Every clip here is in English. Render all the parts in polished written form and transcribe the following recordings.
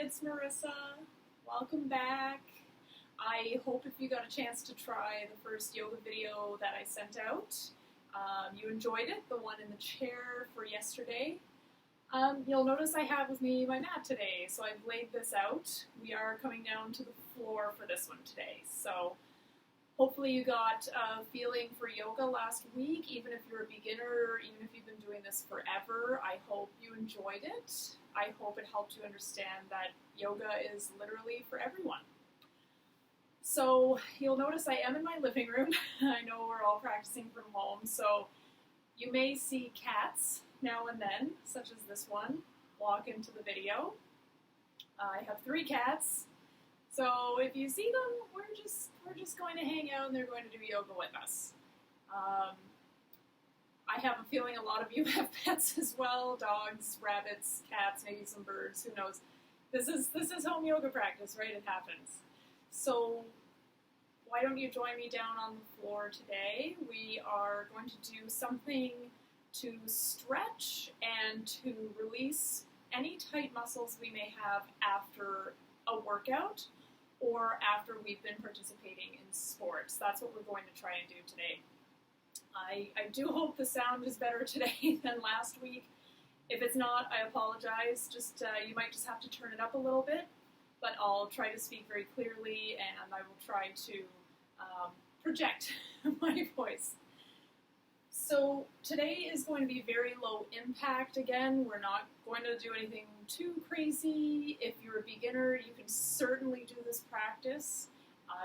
it's Marissa. Welcome back. I hope if you got a chance to try the first yoga video that I sent out, you enjoyed it, the one in the chair for yesterday. You'll notice I have with me my mat today, so I've laid this out. We are coming down to the floor for this one today, so hopefully you got a feeling for yoga last week, even if you're a beginner, even if you've been doing this forever. I hope you enjoyed it. I hope it helped you understand that yoga is literally for everyone. So you'll notice I am in my living room. I know we're all practicing from home, so you may see cats now and then, such as this one, walk into the video. I have 3 cats. So if you see them, we're just going to hang out and they're going to do yoga with us. I have a feeling a lot of you have pets as well, dogs, rabbits, cats, maybe some birds, who knows. This is home yoga practice, right? It happens. So why don't you join me down on the floor today? We are going to do something to stretch and to release any tight muscles we may have after a workout or after we've been participating in sports. That's what we're going to try and do today. I do hope the sound is better today than last week. If it's not, I apologize. You might just have to turn it up a little bit, but I'll try to speak very clearly and I will try to project my voice. So today is going to be very low impact. Again, we're not going to do anything too crazy. If you're a beginner, you can certainly do this practice.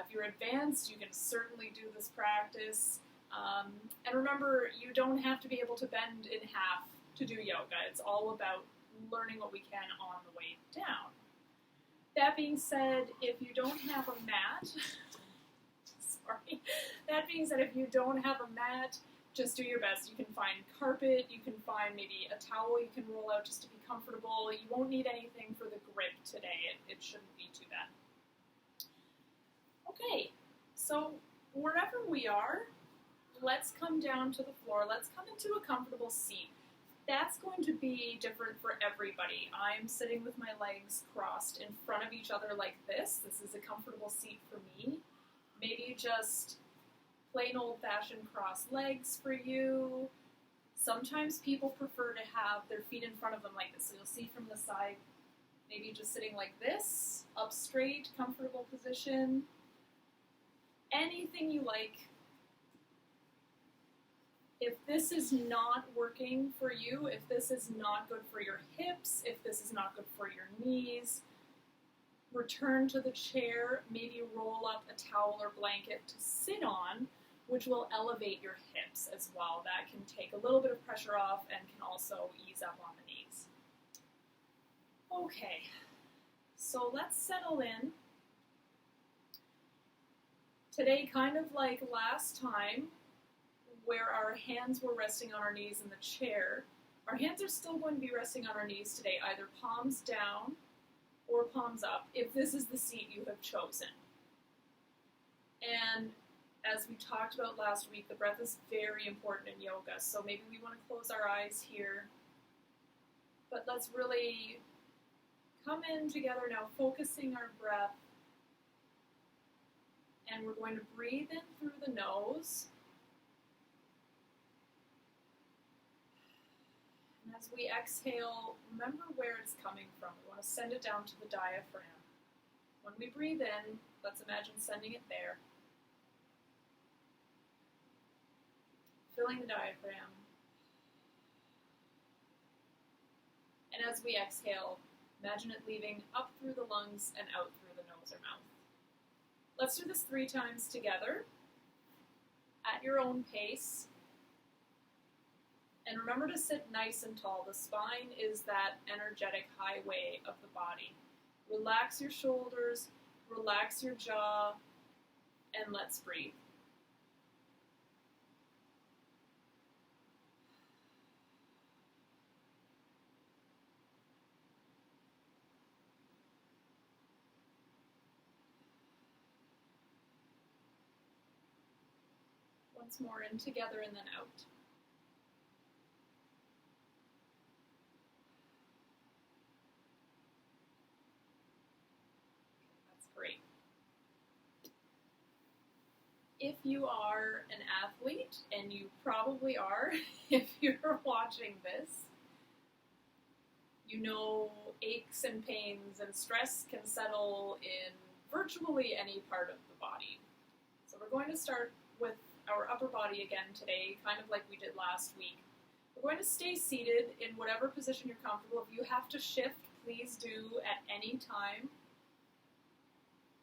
If you're advanced, you can certainly do this practice. And remember, you don't have to be able to bend in half to do yoga. It's all about learning what we can on the way down. That being said, if you don't have a mat, that being said, if you don't have a mat, just do your best. You can find carpet, you can find maybe a towel you can roll out just to be comfortable. You won't need anything for the grip today. It shouldn't be too bad. Okay, so wherever we are, let's come down to the floor. Let's come into a comfortable seat. That's going to be different for everybody. I'm sitting with my legs crossed in front of each other like this. This is a comfortable seat for me. Maybe just plain old-fashioned crossed legs for you. Sometimes people prefer to have their feet in front of them like this. So you'll see from the side, maybe just sitting like this, up straight, comfortable position. Anything you like. If this is not working for you, if this is not good for your hips, if this is not good for your knees, return to the chair, maybe roll up a towel or blanket to sit on, which will elevate your hips as well. That can take a little bit of pressure off and can also ease up on the knees. Okay, so let's settle in. Today, kind of like last time, where our hands were resting on our knees in the chair, our hands are still going to be resting on our knees today, either palms down or palms up, if this is the seat you have chosen. And as we talked about last week, the breath is very important in yoga, so maybe we want to close our eyes here, but let's really come in together now, focusing our breath, and we're going to breathe in through the nose. And as we exhale, remember where it's coming from. We want to send it down to the diaphragm. When we breathe in, let's imagine sending it there. Filling the diaphragm. And as we exhale, imagine it leaving up through the lungs and out through the nose or mouth. Let's do this 3 times together at your own pace. And remember to sit nice and tall. The spine is that energetic highway of the body. Relax your shoulders, relax your jaw, and let's breathe. Once more, in together and then out. if you are an athlete, and you probably are if you're watching this, you know aches and pains and stress can settle in virtually any part of the body. So we're going to start with our upper body again today, kind of like we did last week. We're going to stay seated in whatever position you're comfortable. If you have to shift, please do at any time.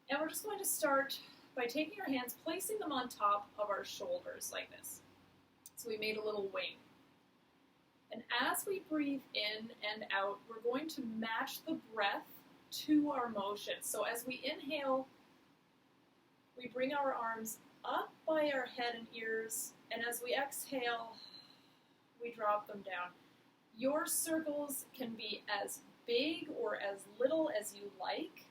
And we're just going to start by taking our hands, placing them on top of our shoulders like this. So we made a little wing. And as we breathe in and out, we're going to match the breath to our motion. So as we inhale, we bring our arms up by our head and ears, and as we exhale, we drop them down. Your circles can be as big or as little as you like,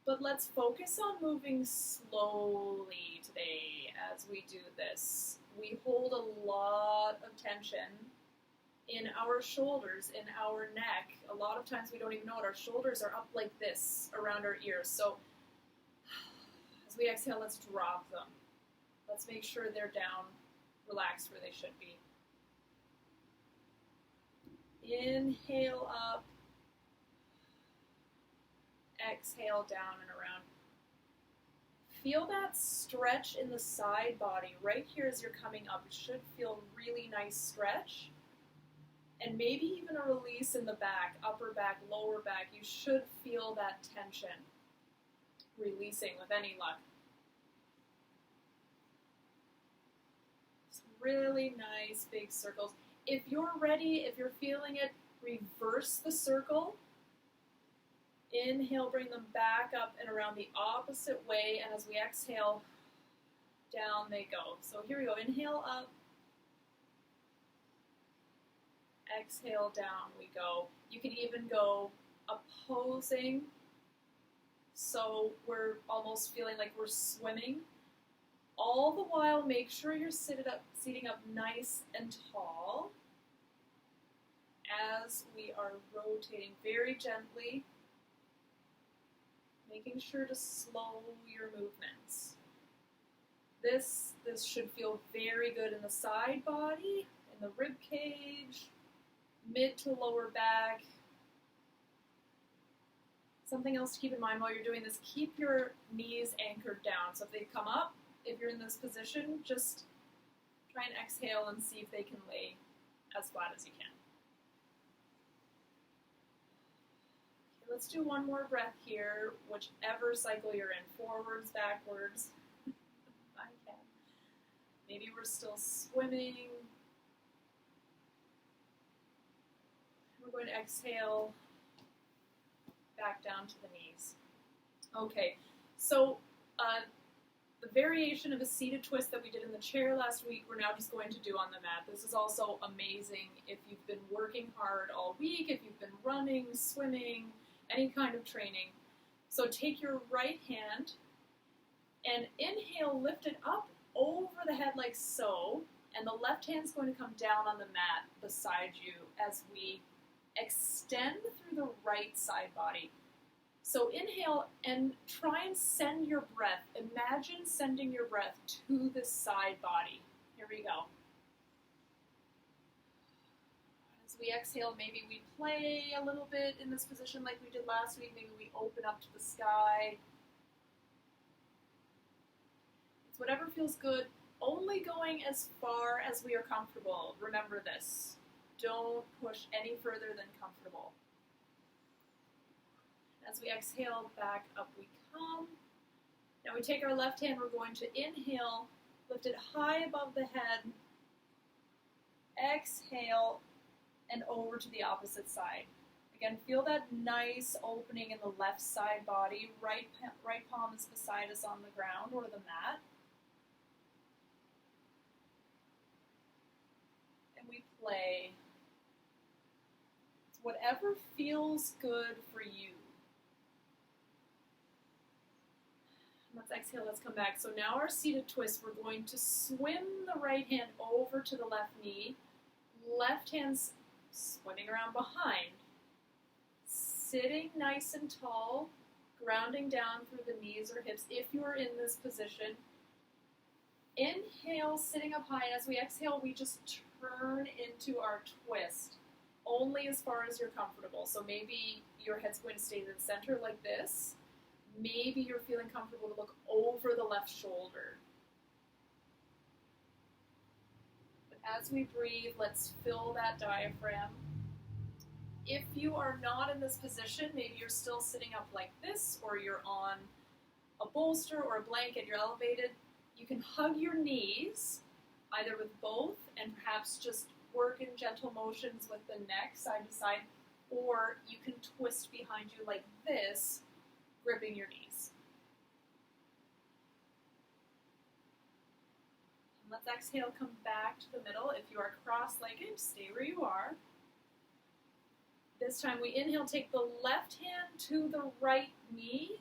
but let's focus on moving slowly today as we do this. We hold a lot of tension in our shoulders, in our neck. A lot of times we don't even know it. Our shoulders are up like this around our ears. So as we exhale, let's drop them. Let's make sure they're down, relaxed where they should be. Inhale up. Exhale down and around. Feel that stretch in the side body right here as you're coming up. It should feel really nice stretch. And maybe even a release in the back, upper back, lower back. You should feel that tension releasing with any luck. Some really nice big circles. If you're ready, if you're feeling it, reverse the circle. Inhale, bring them back up and around the opposite way, and as we exhale, down they go. So here we go. Inhale up. Exhale, down we go. You can even go opposing, so we're almost feeling like we're swimming. All the while, make sure you're seating up nice and tall as we are rotating very gently, making sure to slow your movements. This should feel very good in the side body, in the rib cage, mid to lower back. Something else to keep in mind while you're doing this, keep your knees anchored down. So if they come up, if you're in this position, just try and exhale and see if they can lay as flat as you can. Let's do one more breath here, whichever cycle you're in, forwards, backwards. I can. Maybe we're still swimming. We're going to exhale back down to the knees. Okay, so the variation of a seated twist that we did in the chair last week, we're now just going to do on the mat. This is also amazing if you've been working hard all week, if you've been running, swimming, any kind of training. So take your right hand and inhale, lift it up over the head like so, and the left hand's going to come down on the mat beside you as we extend through the right side body. So inhale and try and send your breath. Imagine sending your breath to the side body. Here we go. As we exhale, maybe we play a little bit in this position like we did last week. Maybe we open up to the sky. It's whatever feels good, only going as far as we are comfortable. Remember this. Don't push any further than comfortable. As we exhale, back up we come. Now we take our left hand, we're going to inhale, lift it high above the head, exhale, and over to the opposite side. Again, feel that nice opening in the left side body. Right palm is beside us on the ground or the mat. And we play. It's whatever feels good for you. Let's exhale, let's come back. So now our seated twist, we're going to swim the right hand over to the left knee. Left hand's swimming around behind. Sitting nice and tall, Grounding down through the knees or hips if you're in this position. Inhale, sitting up high, and as we exhale, we just turn into our twist, only as far as you're comfortable. So maybe your head's going to stay in the center like this. Maybe you're feeling comfortable to look over the left shoulder. But as we breathe, let's fill that diaphragm. If you are not in this position, maybe you're still sitting up like this, or you're on a bolster or a blanket, you're elevated, you can hug your knees, either with both, and perhaps just work in gentle motions with the neck, side to side, or you can twist behind you like this, gripping your knees. And let's exhale, come back to the middle. If you are cross-legged, stay where you are. This time we inhale, take the left hand to the right knee,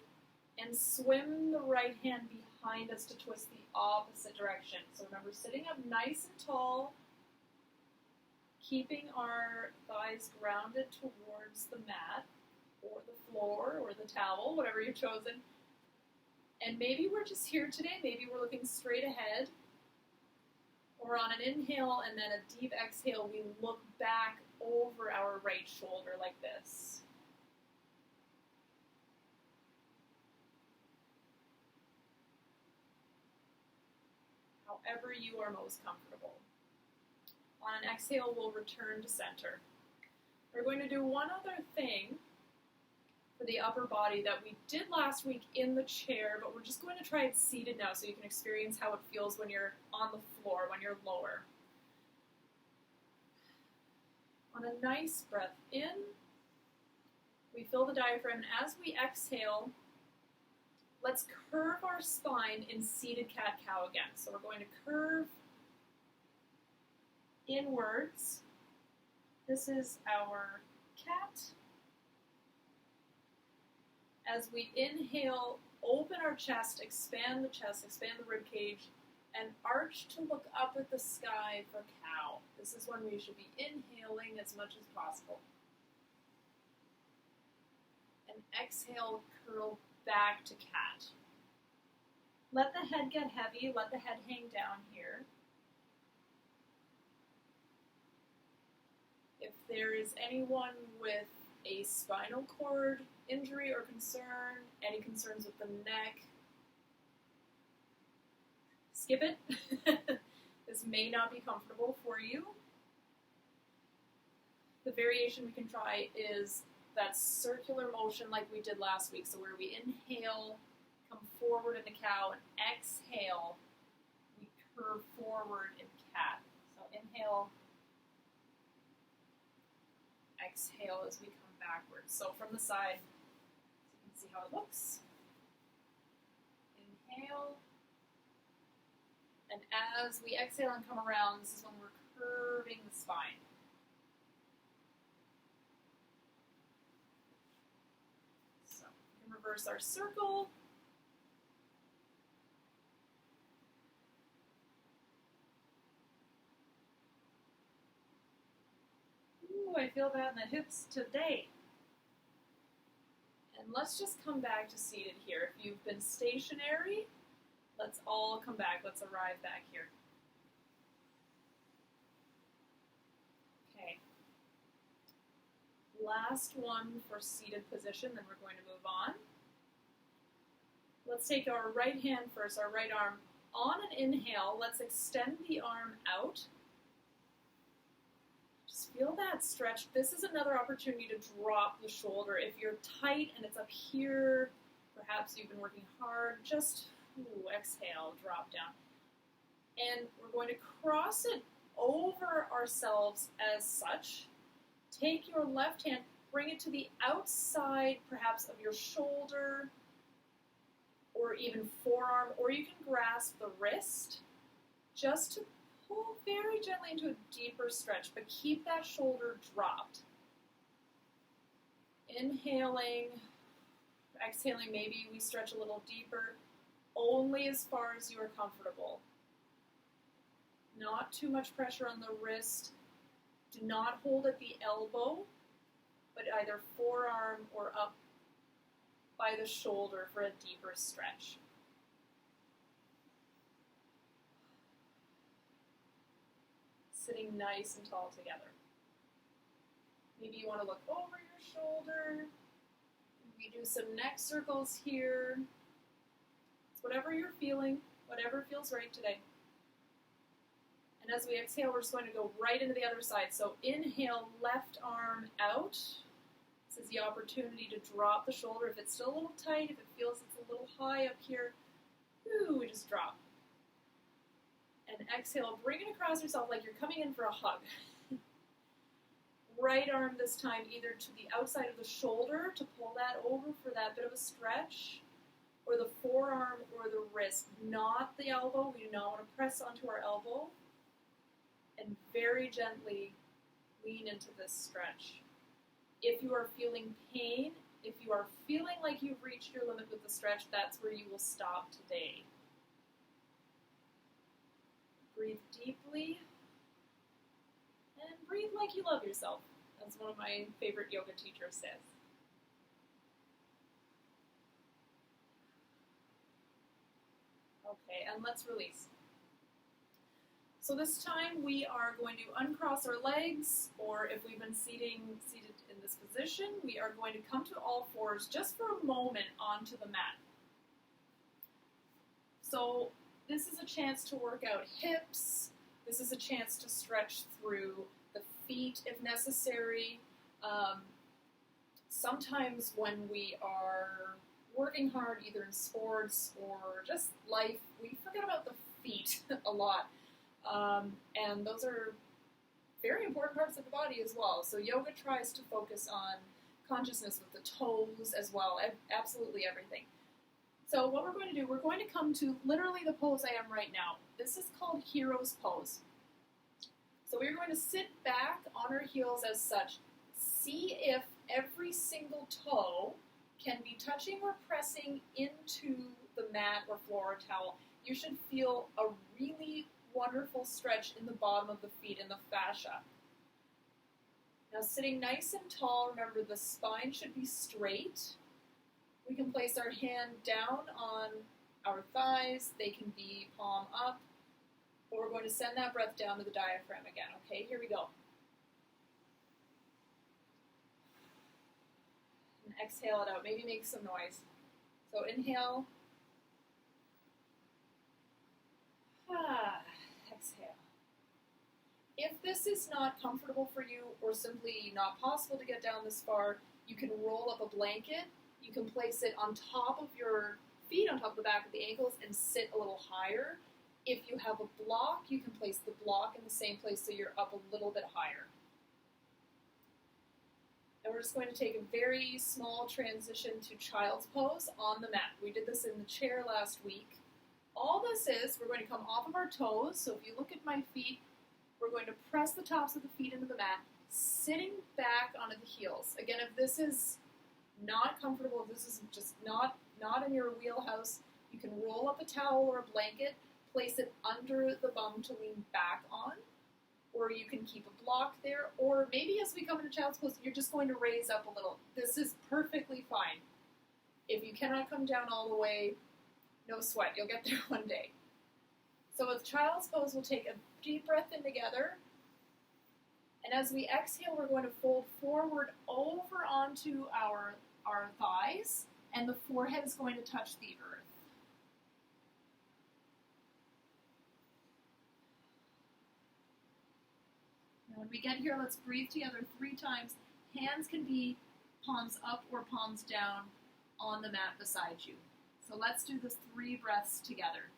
and swim the right hand behind us to twist the opposite direction. So remember, sitting up nice and tall, keeping our thighs grounded towards the mat, or the floor, or the towel, whatever you've chosen. And maybe we're just here today, maybe we're looking straight ahead, or on an inhale and then a deep exhale, we look back over our right shoulder like this. However you are most comfortable. On an exhale, we'll return to center. We're going to do one other thing for the upper body that we did last week in the chair, but we're just going to try it seated now so you can experience how it feels when you're on the floor, when you're lower. On a nice breath in, we fill the diaphragm, and as we exhale, let's curve our spine in seated cat-cow again. So we're going to curve inwards. This is our cat. As we inhale, open our chest, expand the rib cage, and arch to look up at the sky for cow. This is when we should be inhaling as much as possible. And exhale, curl back to cat. Let the head get heavy, let the head hang down here. If there is anyone with a spinal cord injury or concern, any concerns with the neck, skip it. This may not be comfortable for you. The variation we can try is that circular motion like we did last week. So where we inhale, come forward in the cow, and exhale, we curve forward in cat. So inhale, exhale as we come backwards. So from the side, so you can see how it looks. Inhale. And as we exhale and come around, this is when we're curving the spine. So we can reverse our circle. Ooh, I feel that in the hips today. And let's just come back to seated here. If you've been stationary, let's all come back. Let's arrive back here. Okay. Last one for seated position, then we're going to move on. Let's take our right hand first, our right arm. On an inhale, let's extend the arm out. Just feel that stretch. This is another opportunity to drop the shoulder. If you're tight and it's up here, perhaps you've been working hard, just exhale, drop down. And we're going to cross it over ourselves as such. Take your left hand, bring it to the outside, perhaps of your shoulder, or even forearm, or you can grasp the wrist, just to pull very gently into a deeper stretch, but keep that shoulder dropped. Inhaling, exhaling, maybe we stretch a little deeper, only as far as you are comfortable. Not too much pressure on the wrist. Do not hold at the elbow, but either forearm or up by the shoulder for a deeper stretch. Sitting nice and tall together. Maybe you want to look over your shoulder. We do some neck circles here. It's whatever you're feeling, whatever feels right today. And as we exhale, we're just going to go right into the other side. So inhale, left arm out. This is the opportunity to drop the shoulder. If it's still a little tight, if it feels it's a little high up here, we just drop. And exhale, bring it across yourself like you're coming in for a hug. Right arm this time either to the outside of the shoulder to pull that over for that bit of a stretch, or the forearm or the wrist, not the elbow. We do not want to press onto our elbow. And very gently lean into this stretch. If you are feeling pain, if you are feeling like you've reached your limit with the stretch, that's where you will stop today. Breathe deeply. And breathe like you love yourself, as one of my favorite yoga teachers says. Okay, and let's release. So this time we are going to uncross our legs, or if we've been seated in this position, we are going to come to all fours just for a moment onto the mat. So this is a chance to work out hips. This is a chance to stretch through the feet if necessary. Sometimes when we are working hard, either in sports or just life, we forget about the feet a lot. And those are very important parts of the body as well. So yoga tries to focus on consciousness with the toes as well, absolutely everything. So what we're going to do, we're going to come to literally the pose I am right now. This is called Hero's Pose. So we're going to sit back on our heels as such. See if every single toe can be touching or pressing into the mat or floor or towel. You should feel a really wonderful stretch in the bottom of the feet and the fascia. Now sitting nice and tall, remember the spine should be straight. We can place our hand down on our thighs. They can be palm up. But we're going to send that breath down to the diaphragm again. Okay, here we go. And exhale it out. Maybe make some noise. So inhale. Exhale. If this is not comfortable for you or simply not possible to get down this far, you can roll up a blanket. You can place it on top of your feet, on top of the back of the ankles, and sit a little higher. If you have a block, you can place the block in the same place so you're up a little bit higher. And we're just going to take a very small transition to child's pose on the mat. We did this in the chair last week. All this is, we're going to come off of our toes. So if you look at my feet, we're going to press the tops of the feet into the mat, sitting back onto the heels. Again, if this is not comfortable, if this is just not in your wheelhouse, you can roll up a towel or a blanket, place it under the bum to lean back on, or you can keep a block there, or maybe as we come into child's pose, you're just going to raise up a little. This is perfectly fine. If you cannot come down all the way, no sweat, you'll get there one day. So with child's pose, we'll take a deep breath in together, and as we exhale, we're going to fold forward over onto our thighs, and the forehead is going to touch the earth. Now when we get here, let's breathe together 3 times. Hands can be palms up or palms down on the mat beside you. So let's do this 3 breaths together.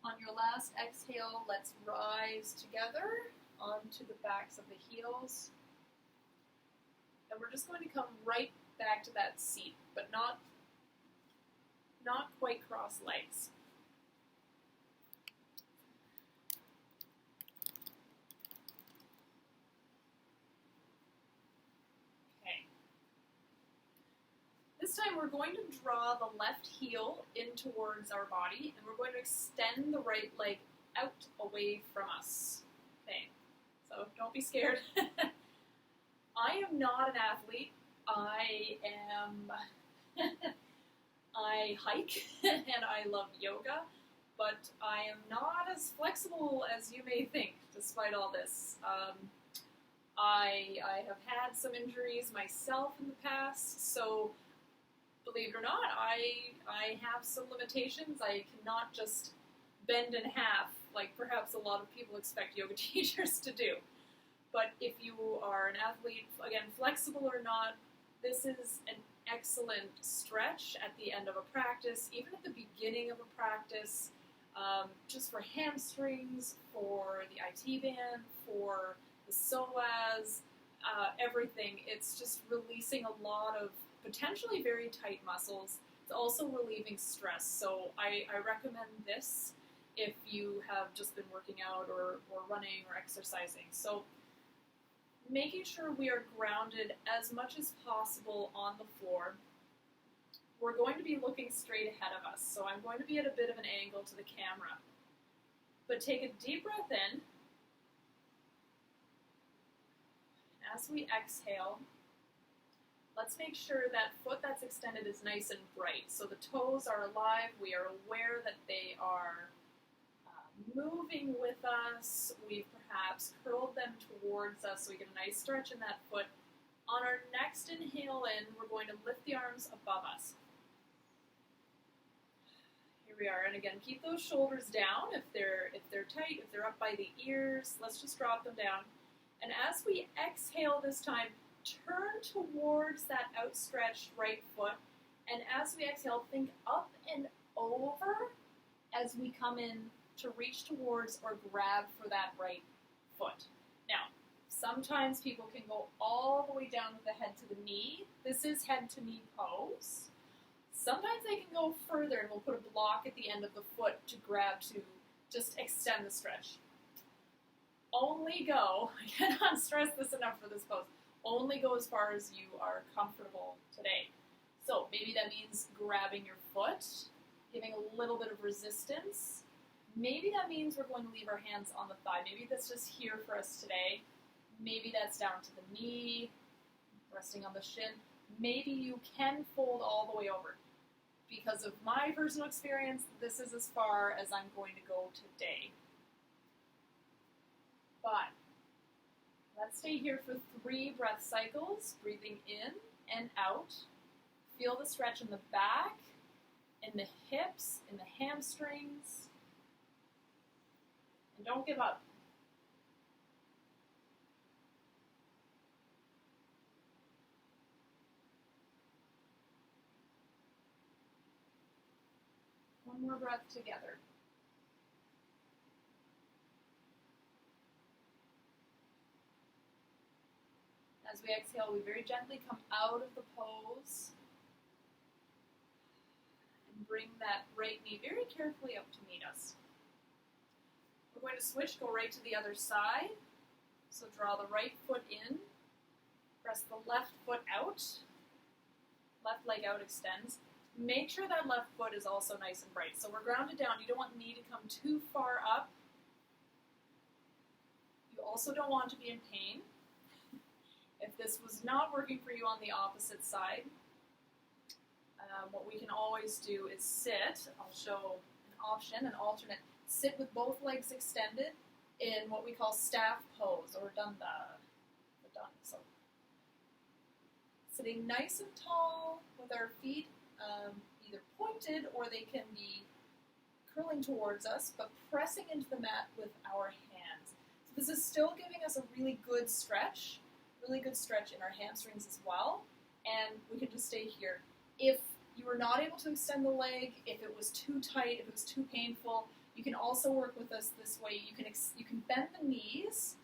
On your last exhale, let's rise together onto the backs of the heels. And we're just going to come right back to that seat, but not quite cross legs. we're going to draw the left heel in towards our body, and we're going to extend the right leg out away from us. Okay, so don't be scared. I am not an athlete. I hike and I love yoga, but I am not as flexible as you may think, despite all this. I have had some injuries myself in the past, so believe it or not, I have some limitations. I cannot just bend in half like perhaps a lot of people expect yoga teachers to do. But if you are an athlete, again, flexible or not, this is an excellent stretch at the end of a practice, even at the beginning of a practice, just for hamstrings, for the IT band, for the psoas, everything. It's just releasing a lot of potentially very tight muscles. It's also relieving stress. So I recommend this if you have just been working out or running or exercising. So making sure we are grounded as much as possible on the floor. We're going to be looking straight ahead of us, so I'm going to be at a bit of an angle to the camera. But take a deep breath in. As we exhale, let's make sure that foot that's extended is nice and bright. So the toes are alive. We are aware that they are moving with us. We've perhaps curled them towards us so we get a nice stretch in that foot. On our next inhale in, we're going to lift the arms above us. Here we are, and again, keep those shoulders down if they're tight, if they're up by the ears. Let's just drop them down. And as we exhale this time, turn towards that outstretched right foot. And as we exhale, think up and over as we come in to reach towards or grab for that right foot. Now, sometimes people can go all the way down with the head to the knee. This is head to knee pose. Sometimes they can go further, and we'll put a block at the end of the foot to grab to just extend the stretch. Only go, I cannot stress this enough for this pose, only go as far as you are comfortable today. So maybe that means grabbing your foot, giving a little bit of resistance. Maybe that means we're going to leave our hands on the thigh. Maybe that's just here for us today. Maybe that's down to the knee, resting on the shin. Maybe you can fold all the way over. Because of my personal experience, this is as far as I'm going to go today. But let's stay here for 3 breath cycles, breathing in and out. Feel the stretch in the back, in the hips, in the hamstrings. And don't give up. One more breath together. As we exhale, we very gently come out of the pose and bring that right knee very carefully up to meet us. We're going to switch, go right to the other side. So draw the right foot in, press the left foot out, left leg out extends. Make sure that left foot is also nice and bright. So we're grounded down. You don't want the knee to come too far up. You also don't want to be in pain. If this was not working for you on the opposite side, what we can always do is sit. I'll show an option, an alternate. Sit with both legs extended in what we call staff pose or danda. So sitting nice and tall with our feet either pointed or they can be curling towards us, but pressing into the mat with our hands. So this is still giving us a really good stretch in our hamstrings as well, and we can just stay here. If you were not able to extend the leg, if it was too tight, if it was too painful, you can also work with us this way. You can bend the knees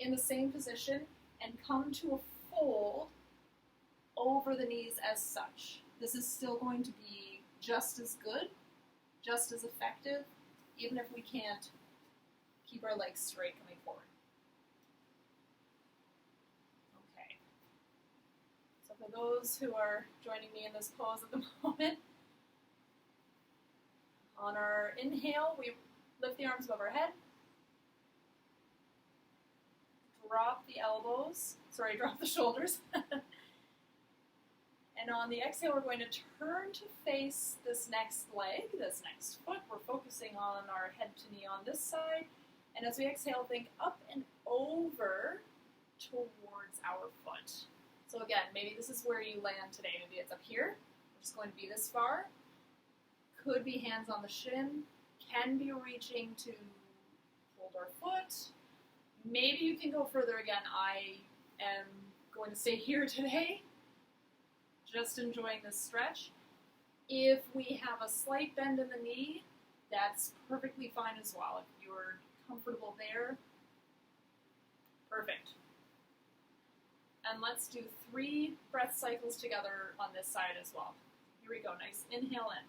in the same position and come to a fold over the knees as such. This is still going to be just as good, just as effective, even if we can't keep our legs straight coming forward. Okay. So For those who are joining me in this pose at the moment, on our inhale, we lift the arms above our head, drop the shoulders, and on the exhale, we're going to turn to face this next leg, this next foot. We're focusing on our head to knee on this side, and as we exhale, think up and over towards our foot. So again, maybe this is where you land today. Maybe it's up here. We're just going to be this far. Could be hands on the shin. Can be reaching to hold our foot. Maybe you can go further again. I am going to stay here today, just enjoying this stretch. If we have a slight bend in the knee, that's perfectly fine as well. If you're comfortable there, perfect. And let's do 3 breath cycles together on this side as well. Here we go, nice inhale in.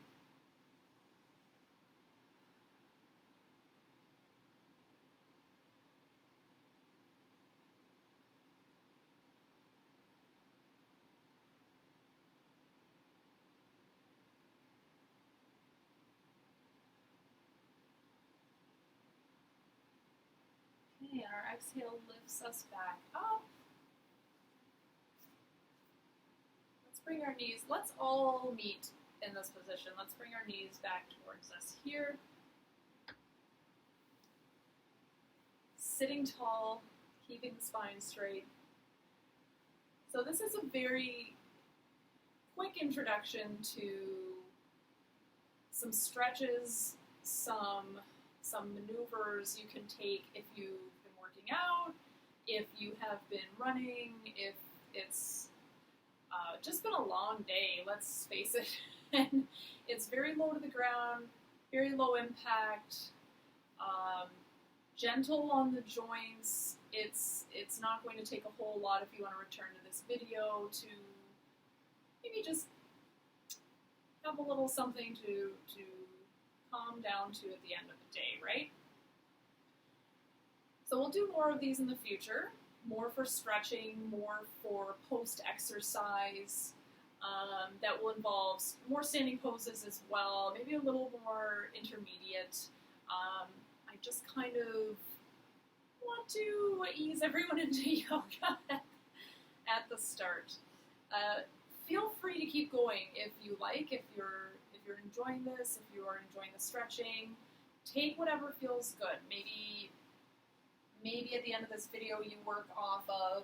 Okay, and our exhale lifts us back up. Bring our knees, let's all meet in this position. Let's bring our knees back towards us here. Sitting tall, keeping the spine straight. So this is a very quick introduction to some stretches, some maneuvers you can take if you've been working out, if you have been running, if it's just been a long day, let's face it. And it's very low to the ground, very low impact, gentle on the joints. It's not going to take a whole lot if you want to return to this video to maybe just have a little something to calm down to at the end of the day, right? So we'll do more of these in the future. More for stretching, more for post-exercise, that will involve more standing poses as well, maybe a little more intermediate. I just kind of want to ease everyone into yoga at the start. Feel free to keep going if you like, if you're enjoying this, if you are enjoying the stretching. Take whatever feels good. Maybe at the end of this video you work off of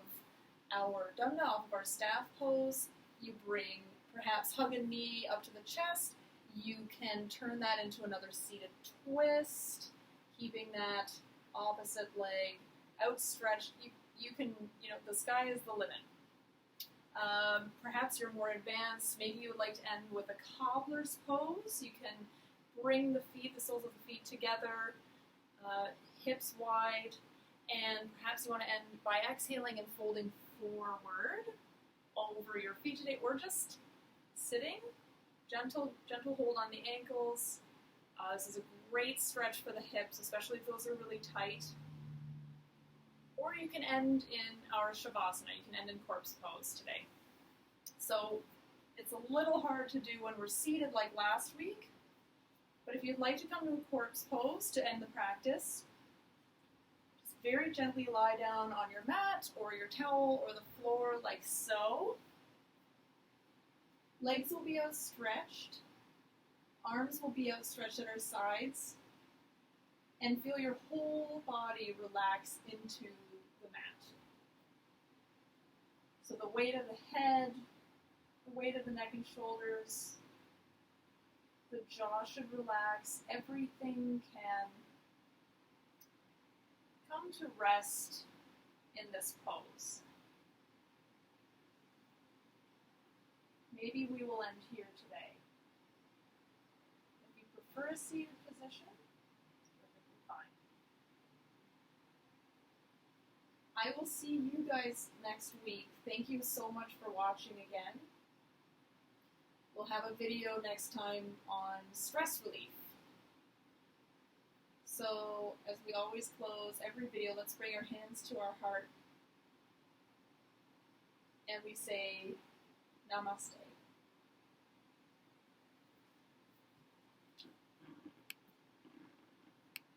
our dunda, off of our staff pose. You bring, perhaps hug a knee up to the chest. You can turn that into another seated twist, keeping that opposite leg outstretched. You can, the sky is the limit. Perhaps you're more advanced. Maybe you would like to end with a cobbler's pose. You can bring the soles of the feet together, hips wide, and perhaps you want to end by exhaling and folding forward over your feet today, or just sitting. Gentle hold on the ankles. This is a great stretch for the hips, especially if those are really tight. Or you can end in our Shavasana. You can end in corpse pose today. So it's a little hard to do when we're seated like last week, but if you'd like to come to a corpse pose to end the practice, just very gently lie down on your mat or your towel or the floor like so. Legs will be outstretched. Arms will be outstretched at our sides. And feel your whole body relax into the mat. So the weight of the head, the weight of the neck and shoulders, the jaw should relax. Everything can come to rest in this pose. Maybe we will end here today. If you prefer a seated position, it's perfectly fine. I will see you guys next week. Thank you so much for watching again. We'll have a video next time on stress relief. So, as we always close every video, let's bring our hands to our heart and we say, Namaste.